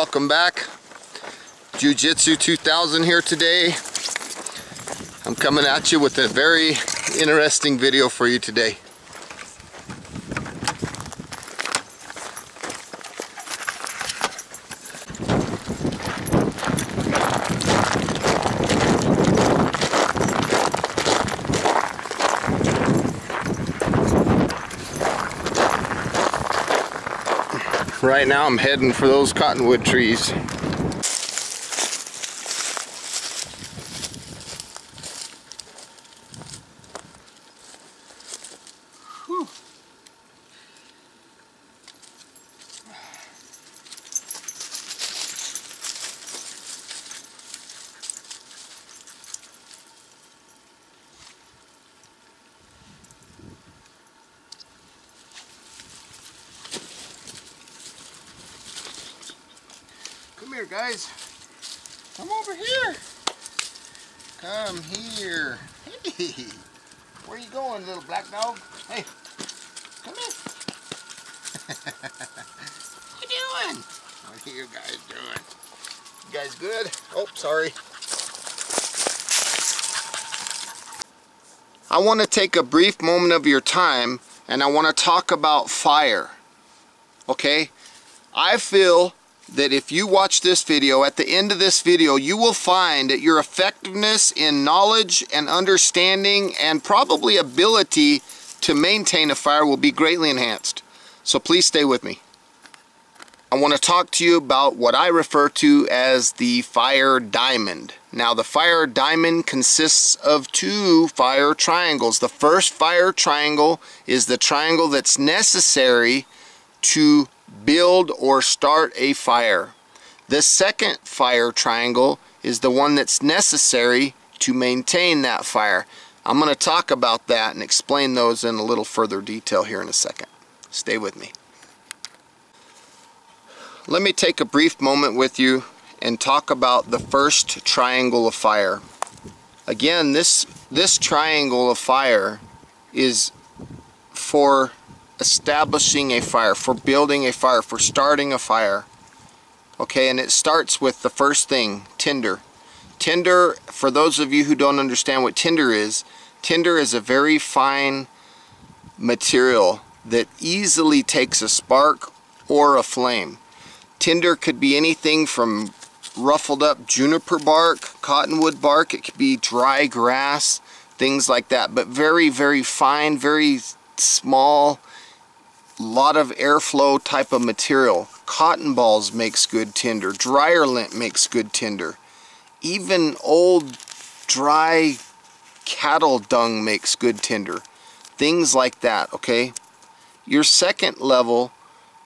welcome back. Jiu-Jitsu 2000 here today. I'm coming at you with a very interesting video for you today. Right now I'm heading for those cottonwood trees. Whew. Come here, guys. Come over here. Come here. Hey, where you going, little black dog? Hey, come here. What you doing? What are you guys doing? You guys good? Oh, sorry. I want to take a brief moment of your time and I want to talk about fire. Okay? I feel that if you watch this video, at the end of this video, you will find that your effectiveness in knowledge and understanding and probably ability to maintain a fire will be greatly enhanced. So please stay with me. I want to talk to you about what I refer to as the fire diamond. Now, the fire diamond consists of two fire triangles. The first fire triangle is the triangle that's necessary to build or start a fire. The second fire triangle is the one that's necessary to maintain that fire. I'm going to talk about that and explain those in a little further detail here in a second. Stay with me. Let me take a brief moment with you and talk about the first triangle of fire. Again, this triangle of fire is for establishing a fire, for building a fire, for starting a fire. Okay, and it starts with the first thing, tinder. Tinder, for those of you who don't understand what tinder is a very fine material that easily takes a spark or a flame. Tinder could be anything from ruffled up juniper bark, cottonwood bark, it could be dry grass, things like that, but very, very fine, very small, lot of airflow type of material. Cotton balls makes good tinder. Dryer lint makes good tinder. Even old dry cattle dung makes good tinder. Things like that, okay? Your second level,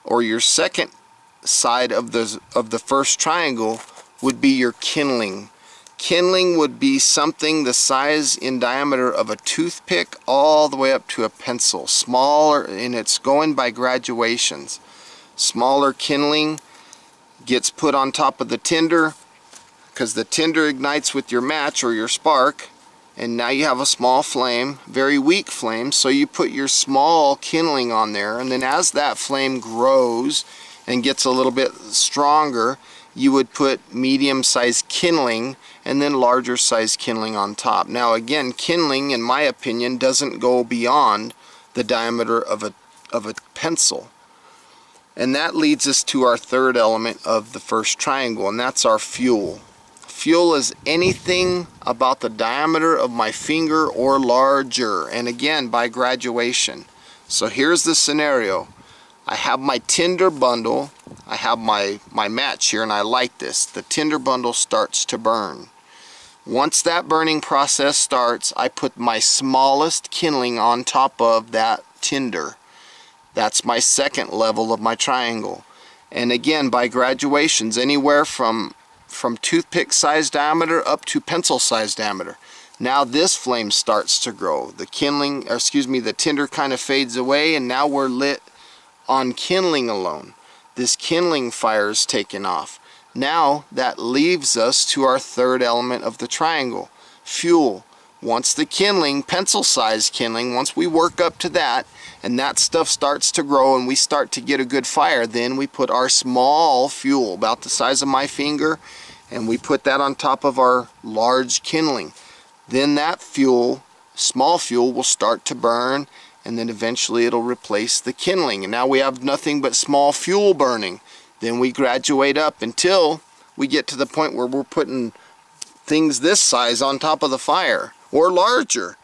or your second side of the first triangle, would be your kindling. Kindling would be something the size in diameter of a toothpick all the way up to a pencil. Smaller, and it's going by graduations. Smaller kindling gets put on top of the tinder because the tinder ignites with your match or your spark, and now you have a small flame, very weak flame, so you put your small kindling on there, and then as that flame grows and gets a little bit stronger, you would put medium-sized kindling and then larger size kindling on top. Now again, kindling, in my opinion, doesn't go beyond the diameter of a pencil. And that leads us to our third element of the first triangle, and that's our fuel. Fuel is anything about the diameter of my finger or larger, and again, by graduation. So here's the scenario. I have my tinder bundle, I have my match here, and I light this. The tinder bundle starts to burn. Once that burning process starts, I put my smallest kindling on top of that tinder. That's my second level of my triangle. And again, by graduations, anywhere from toothpick size diameter up to pencil size diameter. Now this flame starts to grow. The kindling, or excuse me, the tinder kind of fades away, and now we're lit on kindling alone. This kindling fire is taken off. Now that leaves us to our third element of the triangle, fuel. once the kindling, pencil-sized kindling, once we work up to that, and that stuff starts to grow and we start to get a good fire, then we put our small fuel, about the size of my finger, and we put that on top of our large kindling. Then that fuel, small fuel, will start to burn, and then eventually it'll replace the kindling. And now we have nothing but small fuel burning. Then we graduate up until we get to the point where we're putting things this size on top of the fire, or larger.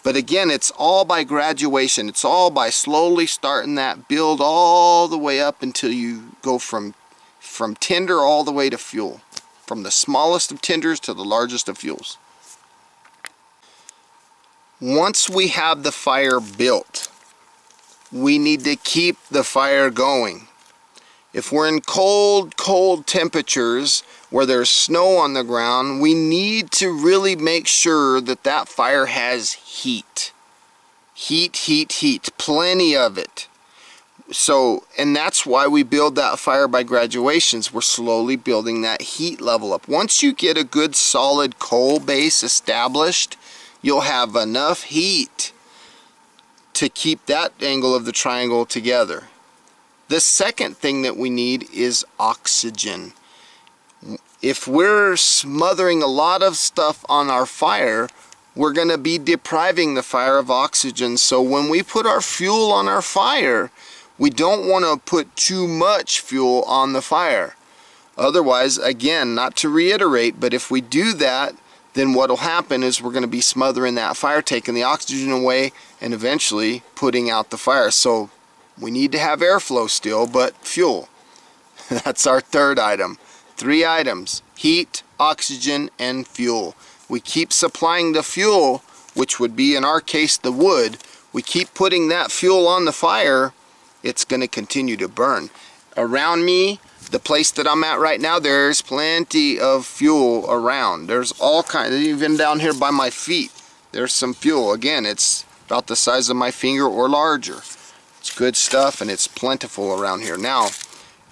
But again, it's all by graduation. It's all by slowly starting that build all the way up until you go from tinder all the way to fuel. From the smallest of tinders to the largest of fuels. Once we have the fire built, we need to keep the fire going. If we're in cold temperatures where there's snow on the ground, we need to really make sure that that fire has heat. Heat, plenty of it. So, and that's why we build that fire by graduations. We're slowly building that heat level up. Once you get a good solid coal base established, you'll have enough heat to keep that angle of the triangle together. The second thing that we need is oxygen. If we're smothering a lot of stuff on our fire, we're going to be depriving the fire of oxygen. So when we put our fuel on our fire, we don't want to put too much fuel on the fire. Otherwise, again, not to reiterate, but if we do that, then what will happen is we're going to be smothering that fire, taking the oxygen away, and eventually putting out the fire. So we need to have airflow still, but fuel. That's our third item. 3 items: heat, oxygen, and fuel. We keep supplying the fuel, which would be in our case the wood. We keep putting that fuel on the fire, it's going to continue to burn. Around me, the place that I'm at right now, there's plenty of fuel around. There's all kinds, even down here by my feet, there's some fuel. Again, it's about the size of my finger or larger. It's good stuff and it's plentiful around here. Now,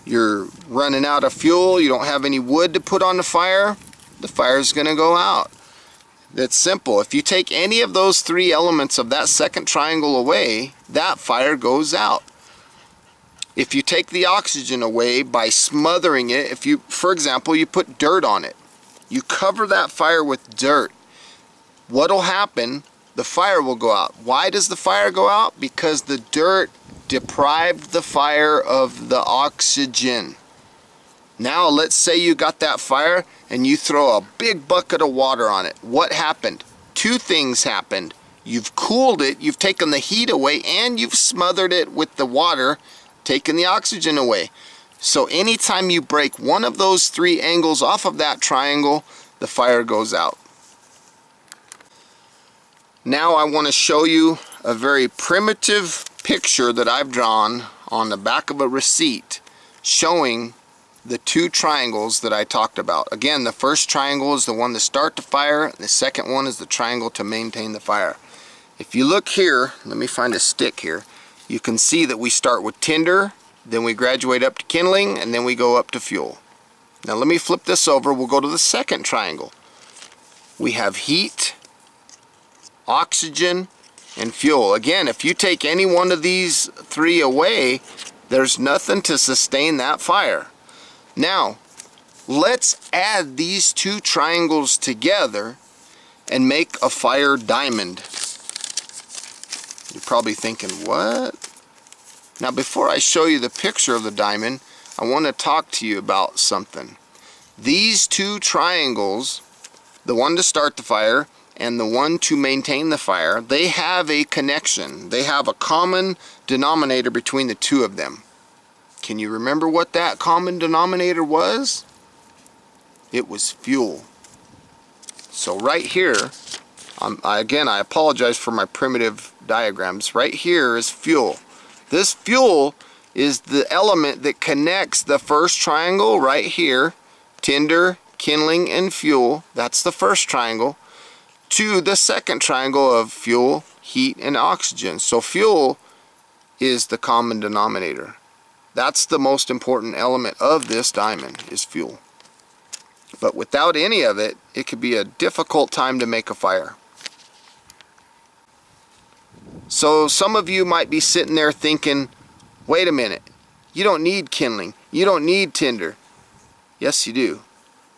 you're running out of fuel, you don't have any wood to put on the fire's going to go out. That's simple. If you take any of those 3 elements of that second triangle away, that fire goes out. If you take the oxygen away by smothering it, if you, for example, you put dirt on it, you cover that fire with dirt, what'll happen? The fire will go out. Why does the fire go out? Because the dirt deprived the fire of the oxygen. Now let's say you got that fire and you throw a big bucket of water on it. What happened? 2 things happened. You've cooled it, you've taken the heat away, and you've smothered it with the water, taking the oxygen away. So anytime you break one of those 3 angles off of that triangle, the fire goes out. Now I want to show you a very primitive picture that I've drawn on the back of a receipt showing the 2 triangles that I talked about. Again, the first triangle is the one to start the fire, and the second one is the triangle to maintain the fire. If you look here, let me find a stick here, you can see that we start with tinder, then we graduate up to kindling, and then we go up to fuel. Now let me flip this over, we'll go to the second triangle. We have heat, oxygen, and fuel. Again, if you take any one of these 3 away, there's nothing to sustain that fire. Now, let's add these 2 triangles together and make a fire diamond. You're probably thinking, what? Now, before I show you the picture of the diamond, I want to talk to you about something. These 2 triangles, the one to start the fire and the one to maintain the fire, they have a connection. They have a common denominator between the 2 of them. Can you remember what that common denominator was? It was fuel. So right here, again, I apologize for my primitive diagrams. Right here is fuel. This fuel is the element that connects the first triangle right here, tinder, kindling, and fuel, that's the first triangle, to the second triangle of fuel, heat, and oxygen. So fuel is the common denominator. That's the most important element of this diamond, is fuel. But without any of it, it could be a difficult time to make a fire. So some of you might be sitting there thinking, wait a minute, you don't need kindling, you don't need tinder. Yes, you do.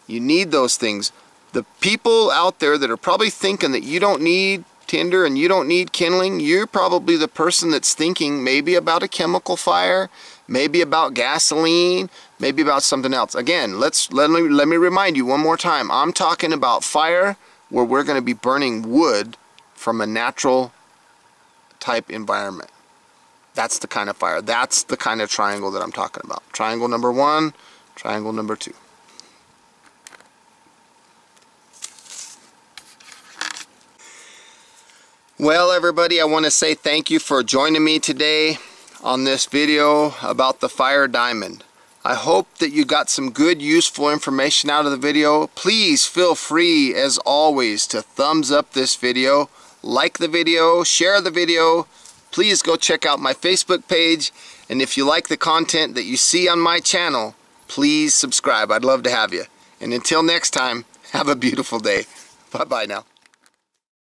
You need those things. The people out there that are probably thinking that you don't need tinder and you don't need kindling, you're probably the person that's thinking maybe about a chemical fire, maybe about gasoline, maybe about something else. Again, let me remind you one more time. I'm talking about fire where we're going to be burning wood from a natural type environment. That's the kind of fire. That's the kind of triangle that I'm talking about. Triangle number 1, triangle number 2. Well, everybody, I want to say thank you for joining me today on this video about the fire diamond. I hope that you got some good, useful information out of the video. Please feel free, as always, to thumbs up this video, like the video, share the video. Please go check out my Facebook page, and if you like the content that you see on my channel, please subscribe. I'd love to have you. And until next time, have a beautiful day. Bye-bye now.